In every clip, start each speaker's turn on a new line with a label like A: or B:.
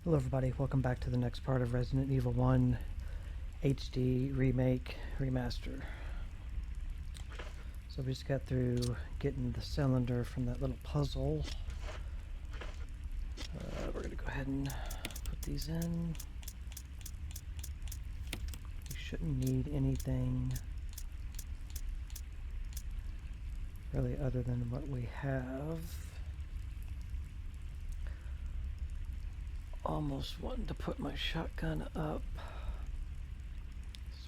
A: Hello everybody, welcome back to the next part of Resident Evil 1 HD Remake Remaster. So we just got through getting the cylinder from that little puzzle. We're going to go ahead and put these in. We shouldn't need anything really other than what we have. Almost wanting to put my shotgun up.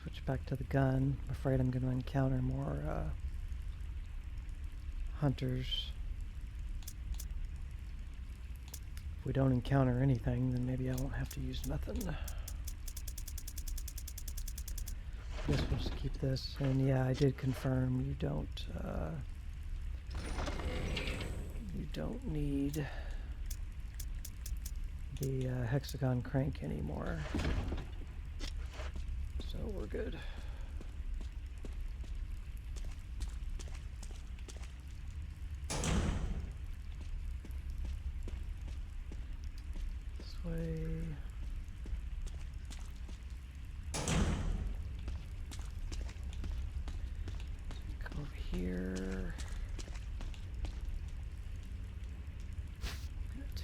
A: Switch back to the gun. I'm afraid I'm going to encounter more hunters. If we don't encounter anything, then maybe I won't have to use nothing. I guess we'll just keep this. And yeah, I did confirm you don't need the hexagon crank anymore, so we're good. This way. Come over here.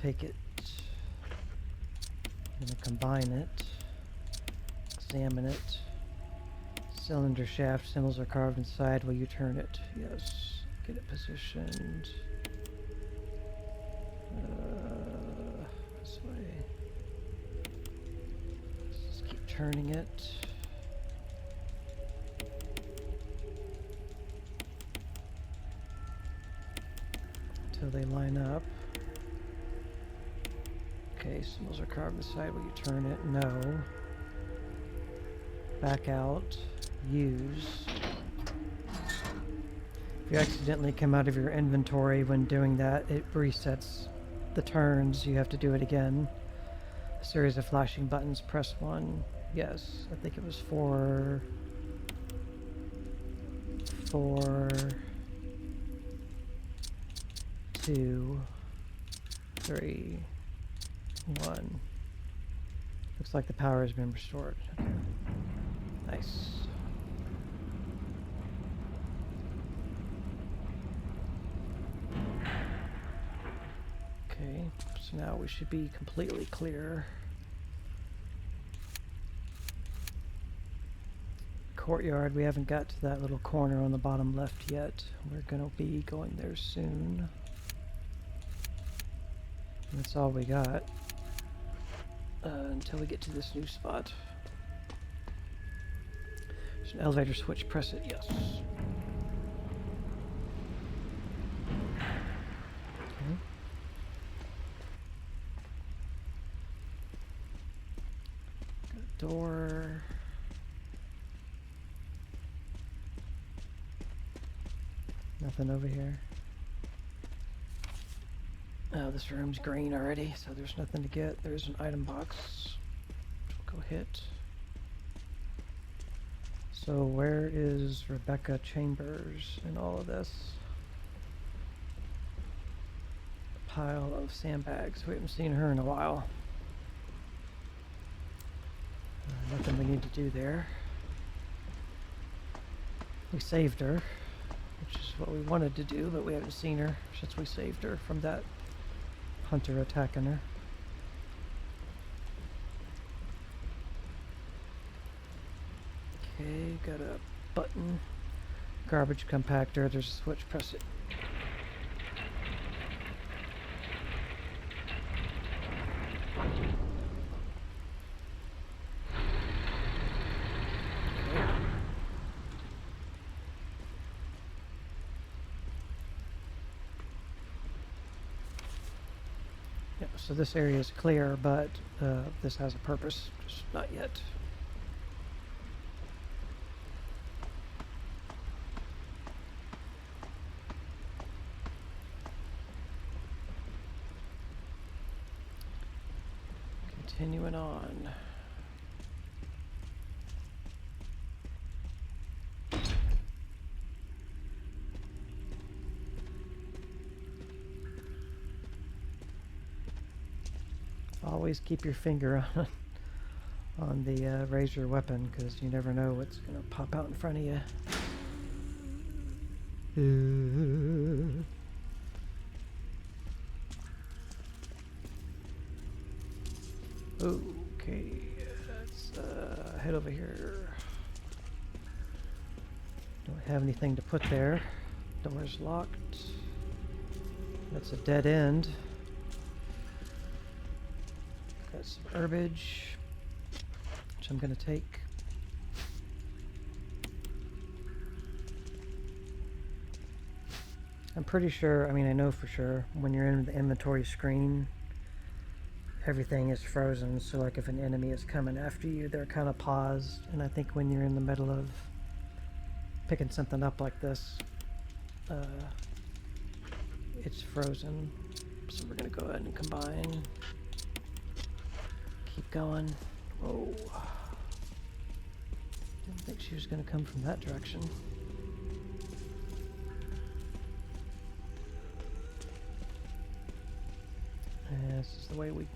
A: Take it. I'm going to combine it, examine it. Cylinder shaft symbols are carved inside while you turn it. Yes. Get it positioned. This way. Let's just keep turning it. Until they line up. Okay, symbols are carved inside while you turn it. No. Back out. Use. If you accidentally come out of your inventory when doing that, it resets the turns. You have to do it again. A series of flashing buttons. Press 1. Yes, I think it was 4, 2, 3, 1. Looks like the power has been restored. Okay. Nice. Okay, so now we should be completely clear. Courtyard, we haven't got to that little corner on the bottom left yet. We're gonna be going there soon. And that's all we got. Until we get to this new spot. There's an elevator switch, press it, yes. Okay. Got a door. Nothing over here. Oh, this room's green already, so there's nothing to get. There's an item box, which we'll go hit. So where is Rebecca Chambers in all of this? A pile of sandbags. We haven't seen her in a while. Nothing we need to do there. We saved her, which is what we wanted to do, but we haven't seen her since we saved her from that hunter attacking her. Okay, got a button. Garbage compactor. There's a switch. Press it. So this area is clear, but this has a purpose, just not yet. Continuing on. always keep your finger on the razor weapon, because you never know what's going to pop out in front of you. Okay, let's head over here. Don't have anything to put there. Door's locked. That's a dead end. Got some herbage, which I'm going to take. I'm pretty sure, I mean, I know for sure, when you're in the inventory screen, everything is frozen. So like if an enemy is coming after you, they're kind of paused. And I think when you're in the middle of picking something up like this, it's frozen. So we're going to go ahead and combine. Keep going. Whoa. Didn't think she was going to come from that direction. And this is the way we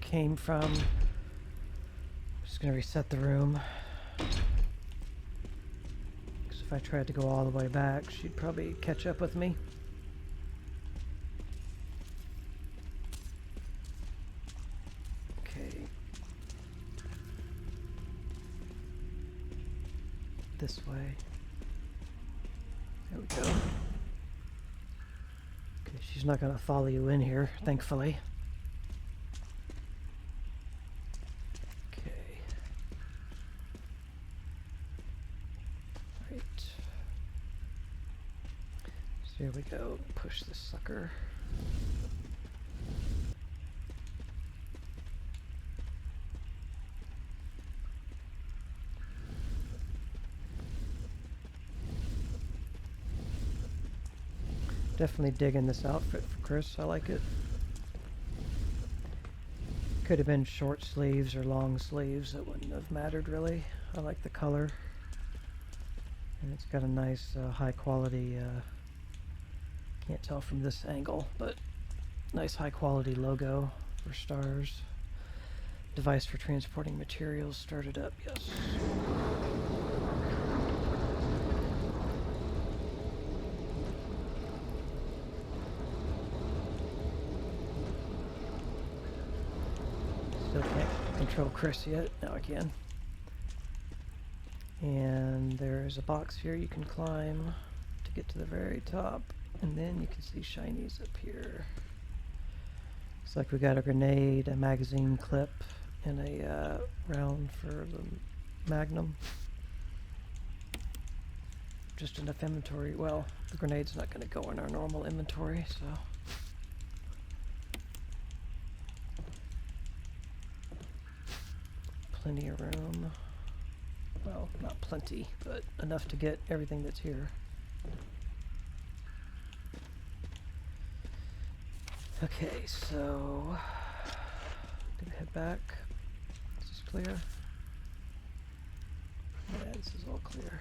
A: came from. Just going to reset the room. Because if I tried to go all the way back, she'd probably catch up with me. Okay. This way. There we go. Okay, she's not going to follow you in here, thankfully. Okay. Right. So here we go. Push this sucker. Definitely digging this outfit for Chris. I like it. Could have been short sleeves or long sleeves. It wouldn't have mattered really. I like the color. And it's got a nice high quality, can't tell from this angle, but nice high quality logo for stars. Device for transporting materials started up, yes. Still can't control Chris yet. Now I can. And there's a box here you can climb to get to the very top. And then you can see shinies up here. Looks like we got a grenade, a magazine clip, and a round for the Magnum. Just enough inventory. Well, the grenade's not going to go in our normal inventory, so... Plenty of room. Well, not plenty, but enough to get everything that's here. Okay, so gonna head back. This is clear. Yeah, this is all clear.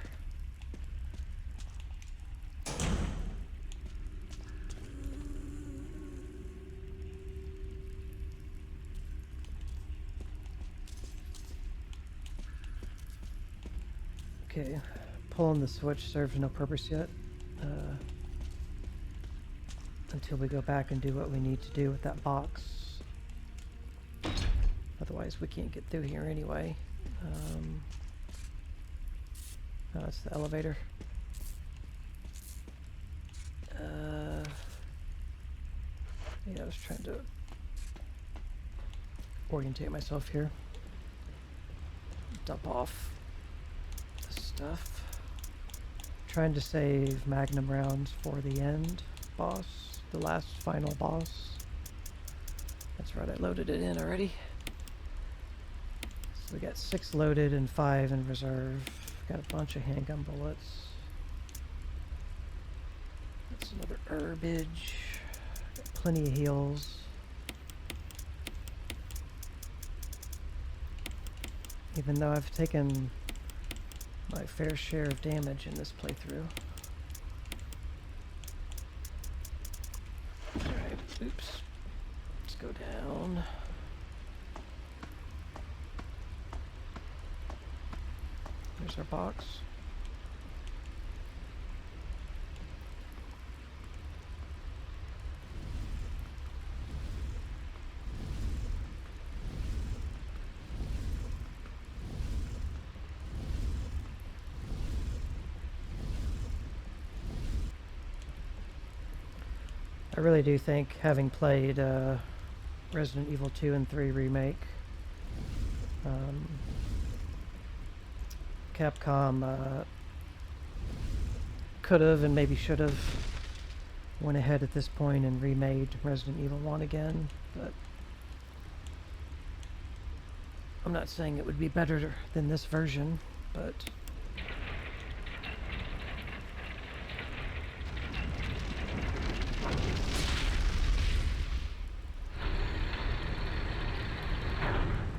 A: Okay, pulling the switch serves no purpose yet. Until we go back and do what we need to do with that box. Otherwise we can't get through here anyway. No, that's the elevator. Yeah, I was trying to orientate myself here. Dump off the stuff. Trying to save Magnum rounds for the end boss. The last final boss. That's right, I loaded it in already. So we got 6 loaded and 5 in reserve. Got a bunch of handgun bullets. That's another herbage. Got plenty of heals. Even though I've taken my fair share of damage in this playthrough. Alright, oops. Let's go down. There's our box. I really do think, having played Resident Evil 2 and 3 Remake, Capcom could have and maybe should have went ahead at this point and remade Resident Evil 1 again, but I'm not saying it would be better than this version, but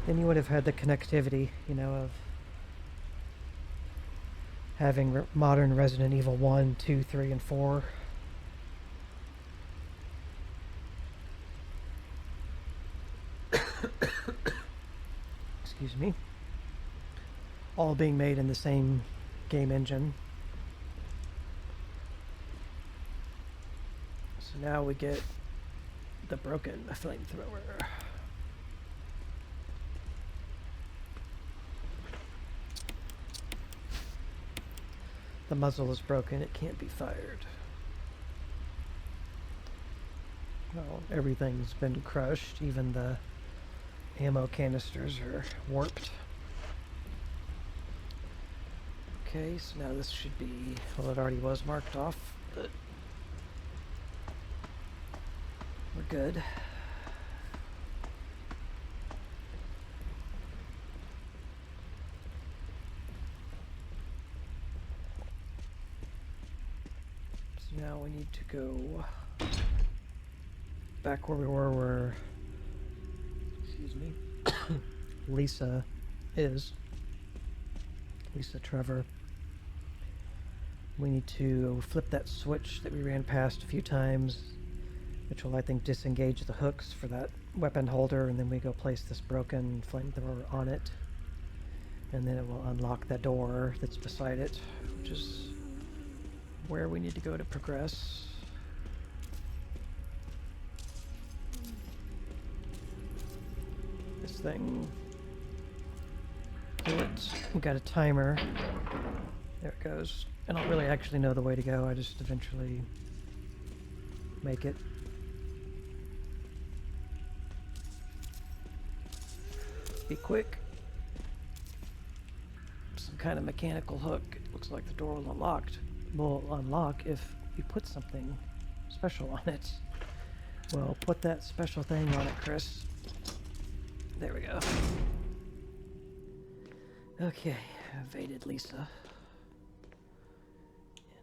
A: then you would have had the connectivity, you know, of having modern Resident Evil 1, 2, 3, and 4. Excuse me. All being made in the same game engine. So now we get the broken flamethrower. The muzzle is broken, it can't be fired. Well, everything's been crushed, even the ammo canisters are warped. Okay, so now this should be, well, it already was marked off, but we're good. Now we need to go back where we were, where, excuse me, Lisa is. Lisa Trevor. We need to flip that switch that we ran past a few times, which will, I think, disengage the hooks for that weapon holder, and then we go place this broken flamethrower on it, and then it will unlock that door that's beside it, which is where we need to go to progress. This thing. We got a timer. There it goes. I don't really actually know the way to go. I just eventually make it. Be quick. Some kind of mechanical hook. It looks like the door will unlock if you put something special on it. Well, put that special thing on it, Chris. There we go. Okay, evaded Lisa.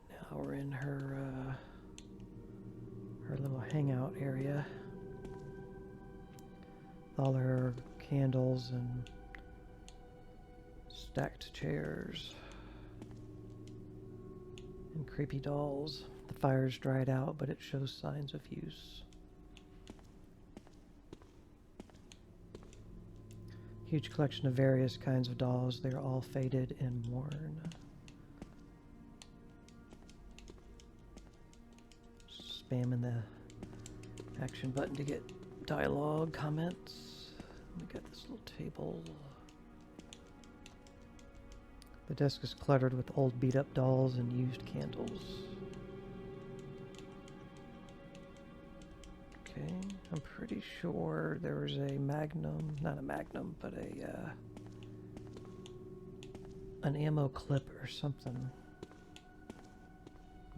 A: And now we're in her little hangout area. All her candles and stacked chairs. And creepy dolls. The fire's dried out, but it shows signs of use. Huge collection of various kinds of dolls. They're all faded and worn. Spamming the action button to get dialogue, comments. We got this little table. The desk is cluttered with old beat-up dolls and used candles. Okay, I'm pretty sure there was a magnum, not a magnum, but an ammo clip or something.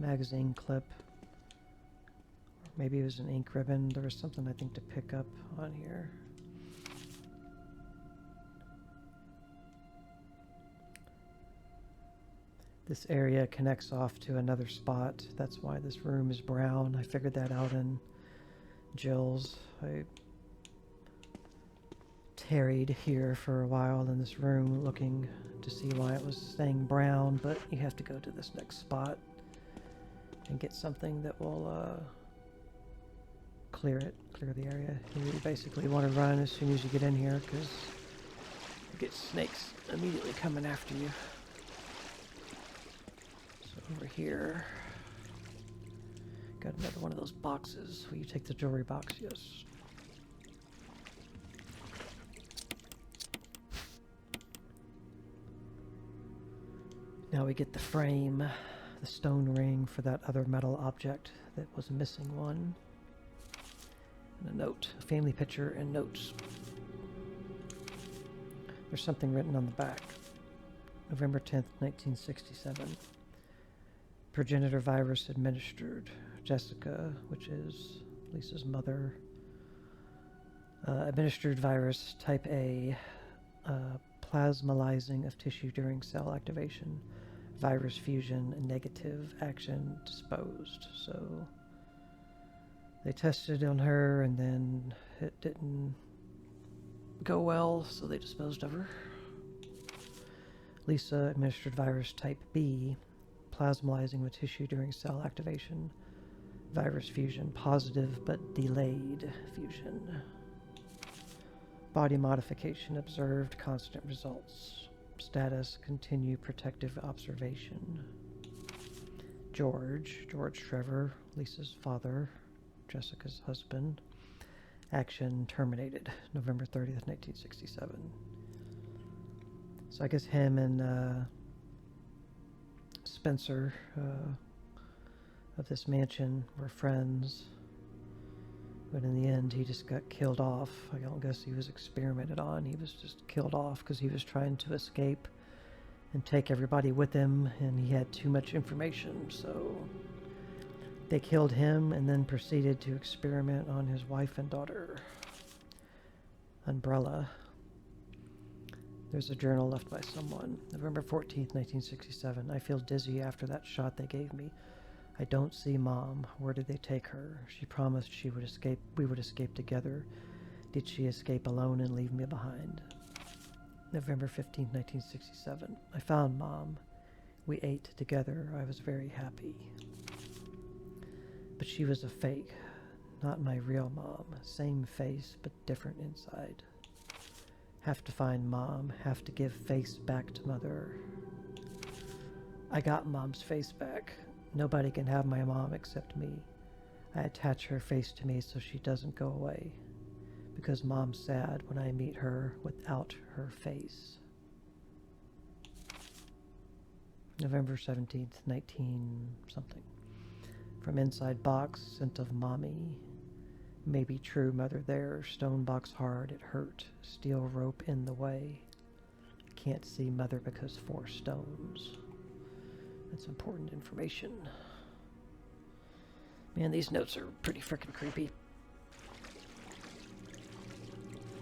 A: Magazine clip. Or maybe it was an ink ribbon. There was something I think to pick up on here. This area connects off to another spot. That's why this room is brown. I figured that out in Jill's. I tarried here for a while in this room looking to see why it was staying brown, but you have to go to this next spot and get something that will clear the area. You basically want to run as soon as you get in here because you get snakes immediately coming after you. over here. Got another one of those boxes. Will you take the jewelry box? Yes. Now we get the frame, the stone ring for that other metal object that was a missing one. And a note, a family picture and notes. There's something written on the back. November 10th, 1967. Progenitor virus administered. Jessica, which is Lisa's mother. Administered virus type A. Plasmalizing of tissue during cell activation. Virus fusion, negative action disposed. So they tested on her and then it didn't go well, so they disposed of her. Lisa administered virus type B, plasmalizing with tissue during cell activation. Virus fusion, positive but delayed fusion. Body modification observed, constant results. Status, continue protective observation. George Trevor, Lisa's father, Jessica's husband. Action terminated, November 30th, 1967. So I guess him and Spencer of this mansion were friends. But in the end, he just got killed off. I don't guess he was experimented on. He was just killed off because he was trying to escape and take everybody with him, and he had too much information. So they killed him and then proceeded to experiment on his wife and daughter. Umbrella. There's a journal left by someone. November 14th, 1967. I feel dizzy after that shot they gave me. I don't see Mom. Where did they take her? She promised she would escape. We would escape together. Did she escape alone and leave me behind? November 15th, 1967. I found Mom. We ate together. I was very happy. But she was a fake. Not my real mom. Same face, but different inside. Have to find Mom. Have to give face back to Mother. I got Mom's face back. Nobody can have my mom except me. I attach her face to me so she doesn't go away. Because Mom's sad when I meet her without her face. November 17th, 19 something. From inside box, scent of mommy. Maybe true, Mother there. Stone box hard, it hurt. Steel rope in the way. Can't see Mother because 4 stones. That's important information. Man, these notes are pretty freaking creepy.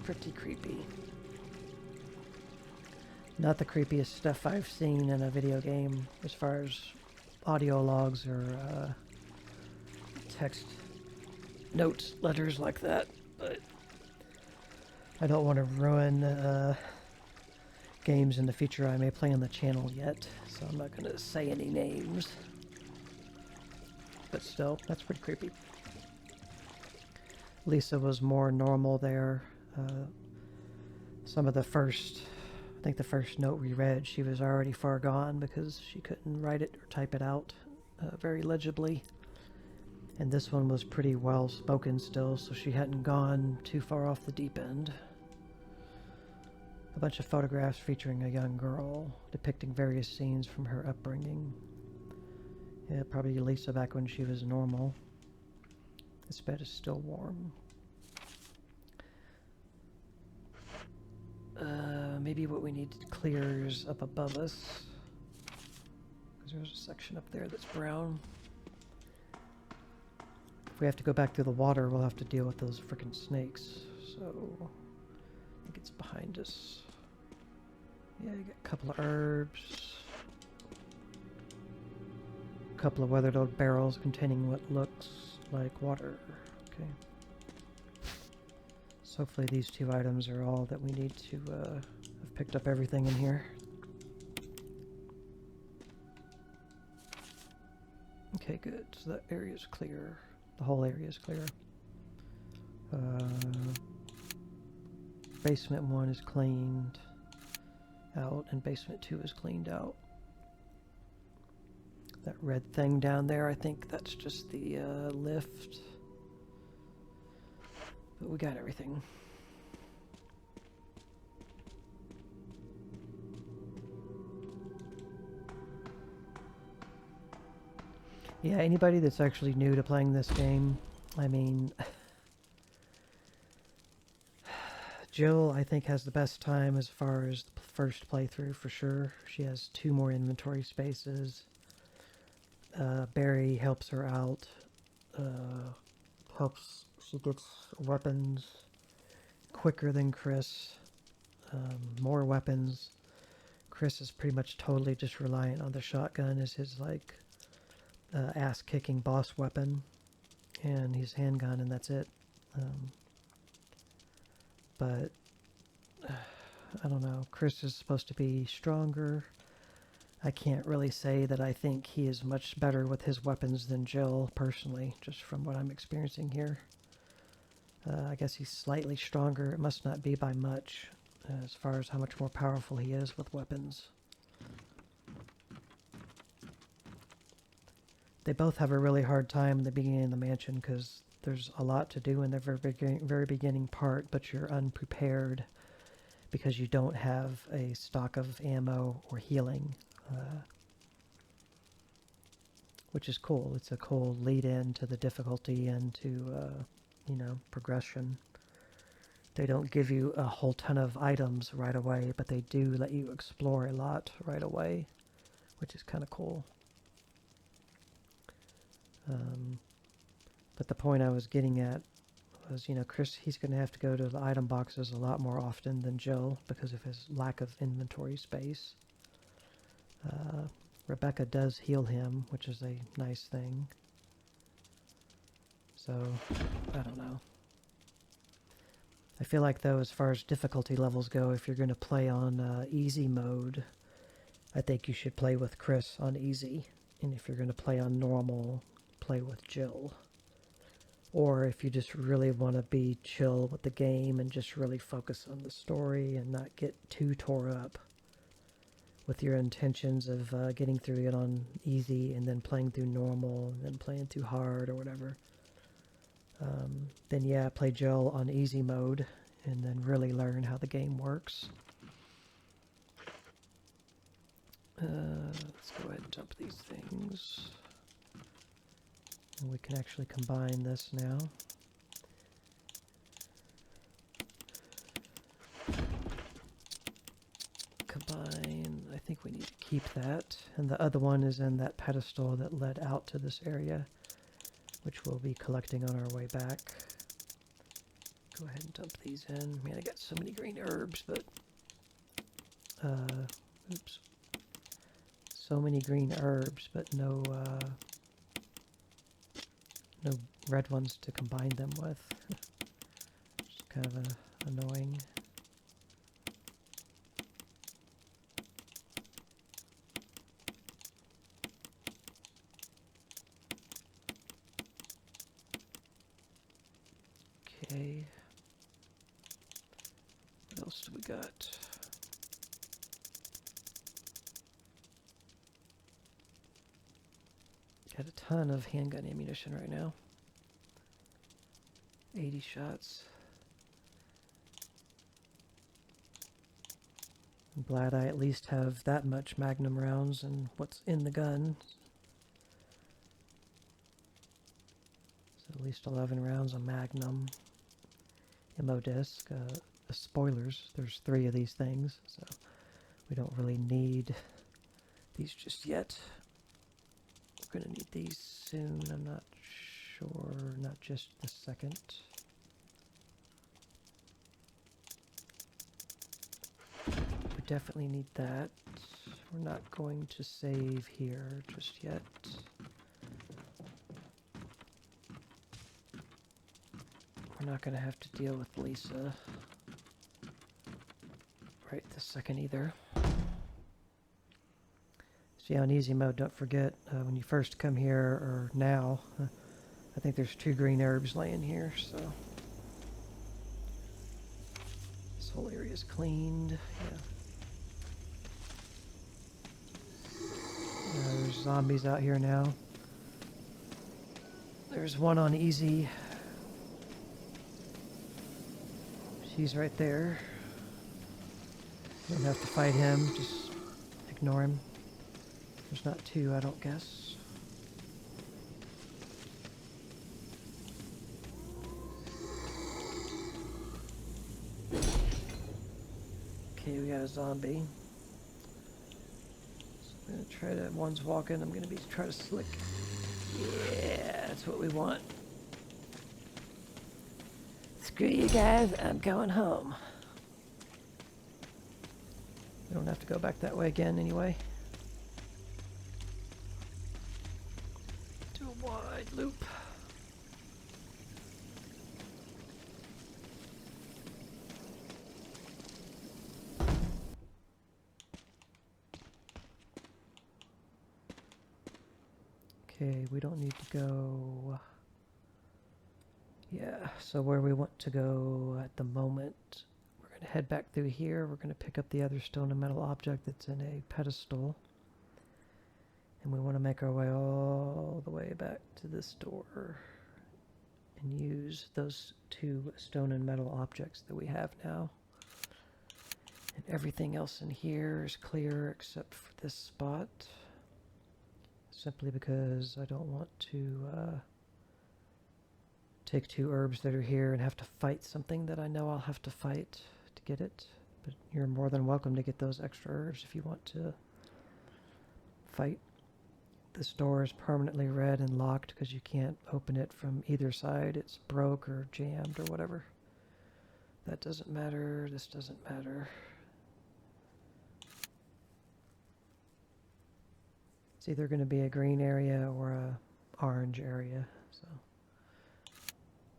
A: Pretty creepy. Not the creepiest stuff I've seen in a video game as far as audio logs or text notes, letters like that, but I don't want to ruin games in the future I may play on the channel yet, so I'm not going to say any names. But still, that's pretty creepy. Lisa was more normal there. Some of the first, I think the first note we read, she was already far gone because she couldn't write it or type it out very legibly. And this one was pretty well spoken still, so she hadn't gone too far off the deep end. A bunch of photographs featuring a young girl, depicting various scenes from her upbringing. Yeah, probably Lisa back when she was normal. This bed is still warm. Maybe what we need to clear is up above us. Because there's a section up there that's brown. If we have to go back through the water, we'll have to deal with those frickin' snakes. So, I think it's behind us. Yeah, you got a couple of herbs. A couple of weathered old barrels containing what looks like water. Okay. So hopefully these 2 items are all that we need to have picked up everything in here. Okay, good. So that area is clear. The whole area is clear. Basement 1 is cleaned out, and basement 2 is cleaned out. That red thing down there, I think that's just the lift. But we got everything. Yeah, anybody that's actually new to playing this game, I mean, Jill, I think, has the best time as far as the first playthrough for sure. She has 2 more inventory spaces. Barry helps her out. She gets weapons quicker than Chris. More weapons. Chris is pretty much totally just reliant on the shotgun as his, like, ass-kicking boss weapon. And his handgun, and that's it. But I don't know. Chris is supposed to be stronger. I can't really say that I think he is much better with his weapons than Jill, personally, just from what I'm experiencing here. I guess he's slightly stronger. It must not be by much, as far as how much more powerful he is with weapons. They both have a really hard time in the beginning of the mansion because there's a lot to do in the very beginning part, but you're unprepared because you don't have a stock of ammo or healing, which is cool. It's a cool lead-in to the difficulty and to, progression. They don't give you a whole ton of items right away, but they do let you explore a lot right away, which is kind of cool. But the point I was getting at was, Chris, he's going to have to go to the item boxes a lot more often than Jill because of his lack of inventory space. Rebecca does heal him, which is a nice thing. So, I don't know. I feel like, though, as far as difficulty levels go, if you're going to play on easy mode, I think you should play with Chris on easy. And if you're going to play on normal, play with Jill. Or if you just really want to be chill with the game and just really focus on the story and not get too tore up with your intentions of getting through it on easy and then playing through normal and then playing through hard or whatever, then yeah, play Jill on easy mode and then really learn how the game works. Let's go ahead and dump these things. And we can actually combine this now. Combine, I think we need to keep that. And the other one is in that pedestal that led out to this area, which we'll be collecting on our way back. Go ahead and dump these in. Man, I got so many green herbs, but... oops. So many green herbs, but no red ones to combine them with. It's kind of annoying. Okay. What else do we got? Got a ton of handgun ammunition right now. 80 shots. I'm glad I at least have that much magnum rounds and what's in the gun. So at least 11 rounds of magnum. Ammo disc. The spoilers. There's 3 of these things, so we don't really need these just yet. We're going to need these soon. I'm not sure. Not just this second. We definitely need that. We're not going to save here just yet. We're not going to have to deal with Lisa right this second either. So yeah, on easy mode, don't forget, when you first come here, or now, I think there's 2 green herbs laying here, so... This whole area is cleaned, yeah. There's zombies out here now. There's one on easy. She's right there. Don't have to fight him, just ignore him. There's not two, I don't guess. Okay, we got a zombie. So I'm gonna try to, one's walking, I'm gonna try to slick. Yeah, that's what we want. Screw you guys, I'm going home. We don't have to go back that way again anyway. Do a wide loop. Okay, we don't need to go... Yeah, so where we want to go at the moment, we're going to head back through here. We're going to pick up the other stone and metal object that's in a pedestal. And we want to make our way all the way back to this door and use those two stone and metal objects that we have now. And everything else in here is clear except for this spot. Simply because I don't want to take two herbs that are here and have to fight something that I know I'll have to fight to get it. But you're more than welcome to get those extra herbs if you want to fight. This door is permanently red and locked because you can't open it from either side. It's broke or jammed or whatever. That doesn't matter. This doesn't matter. It's either going to be a green area or a orange area.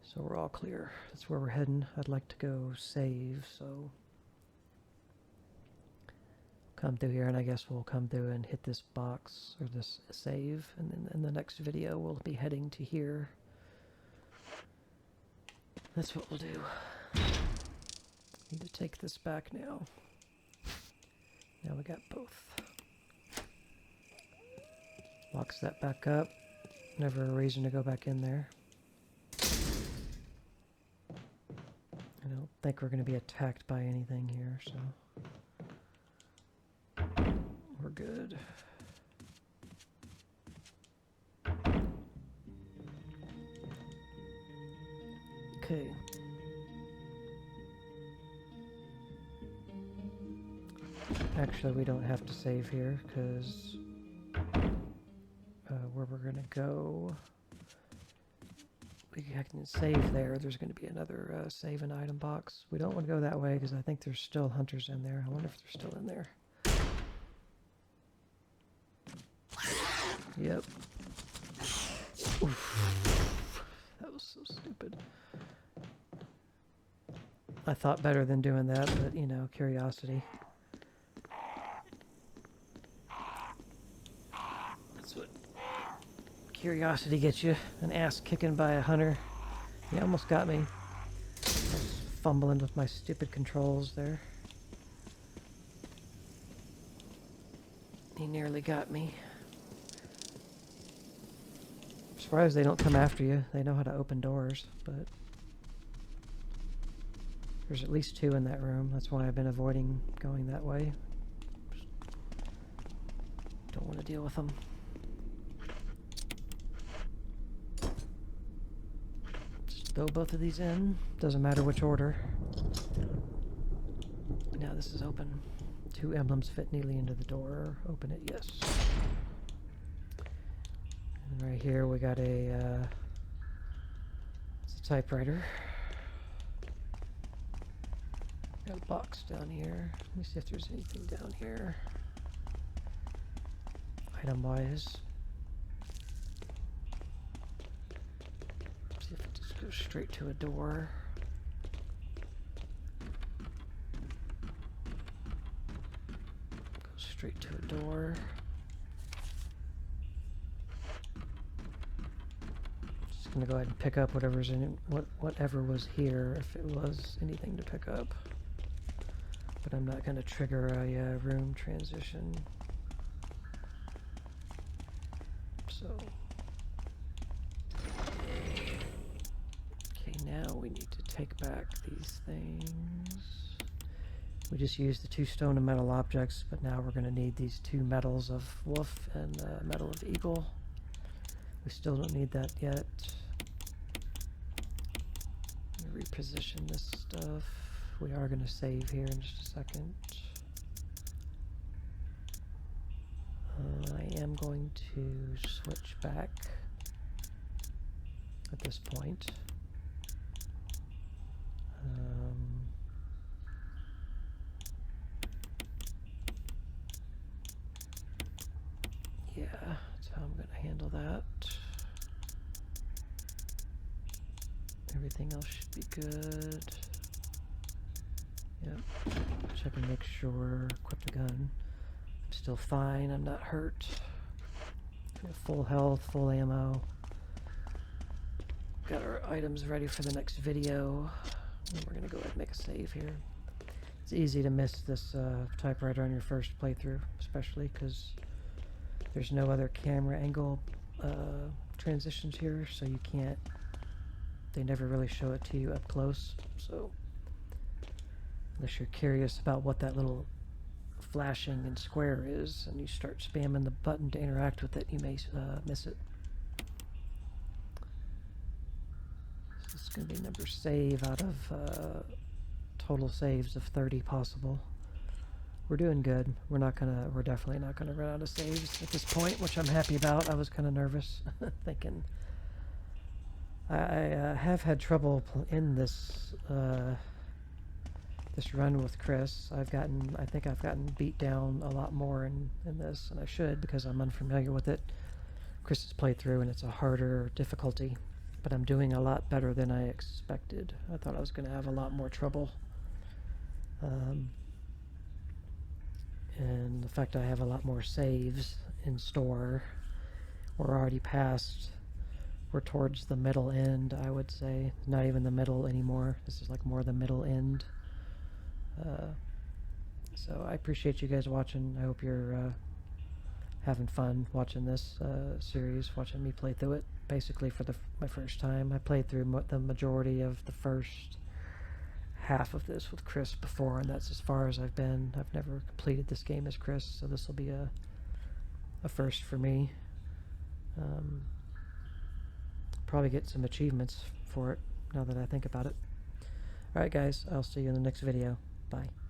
A: So we're all clear. That's where we're heading. I'd like to go save, so come through here, and I guess we'll come through and hit this box or this save, and then in the next video we'll be heading to here. That's what we'll do. Need to take this back now. Now we got both. Locks that back up. Never a reason to go back in there. I don't think we're going to be attacked by anything here, so we're good. Okay. Actually, we don't have to save here because where we're going to go, we can save there. There's going to be another save and item box. We don't want to go that way because I think there's still hunters in there. I wonder if they're still in there. Yep. Oof. That was so stupid. I thought better than doing that, but you know, curiosity. That's what curiosity gets you. An ass kicking by a hunter. He almost got me. I was fumbling with my stupid controls there. He nearly got me. I'm surprised they don't come after you. They know how to open doors, but there's at least two in that room. That's why I've been avoiding going that way. Don't want to deal with them. Just throw both of these in. Doesn't matter which order. Now this is open. Two emblems fit neatly into the door. Open it, yes. And right here we got a it's a typewriter. Got a box down here. Let me see if there's anything down here. Item-wise. See if it just goes straight to a door. Goes straight to a door. Just gonna go ahead and pick up whatever's in it, whatever was here, if it was anything to pick up. But I'm not gonna trigger a room transition. So, okay, now we need to take back these things. We just used the 2 stone and metal objects, but now we're going to need these 2 metals of wolf and metal of eagle. We still don't need that yet. Reposition this stuff. We are going to save here in just a second. I am going to switch back at this point. Yeah, that's how I'm going to handle that. Everything else should be good. Yep. Check and make sure. Equip the gun. I'm still fine. I'm not hurt. Full health, full ammo. Got our items ready for the next video. And we're going to go ahead and make a save here. It's easy to miss this typewriter on your first playthrough, especially because there's no other camera angle transitions here, so you can't. They never really show it to you up close, so unless you're curious about what that little flashing and square is, and you start spamming the button to interact with it, you may miss it. So this is going to be number save out of total saves of 30 possible. We're doing good. We're definitely not gonna run out of saves at this point, which I'm happy about. I was kind of nervous, thinking. I have had trouble in this this run with Chris. I think I've gotten beat down a lot more in this, and I should, because I'm unfamiliar with it. Chris has played through, and it's a harder difficulty, but I'm doing a lot better than I expected. I thought I was going to have a lot more trouble. And the fact I have a lot more saves in store. We're already past. We're towards the middle end, I would say. Not even the middle anymore. This is like more the middle end. So I appreciate you guys watching. I hope you're having fun watching this series, watching me play through it. Basically for my first time. I played through the majority of the first half of this with Chris before, and that's as far as I've been. I've never completed this game as Chris, so this will be a first for me. Probably get some achievements for it now that I think about it. Alright guys, I'll see you in the next video. Bye.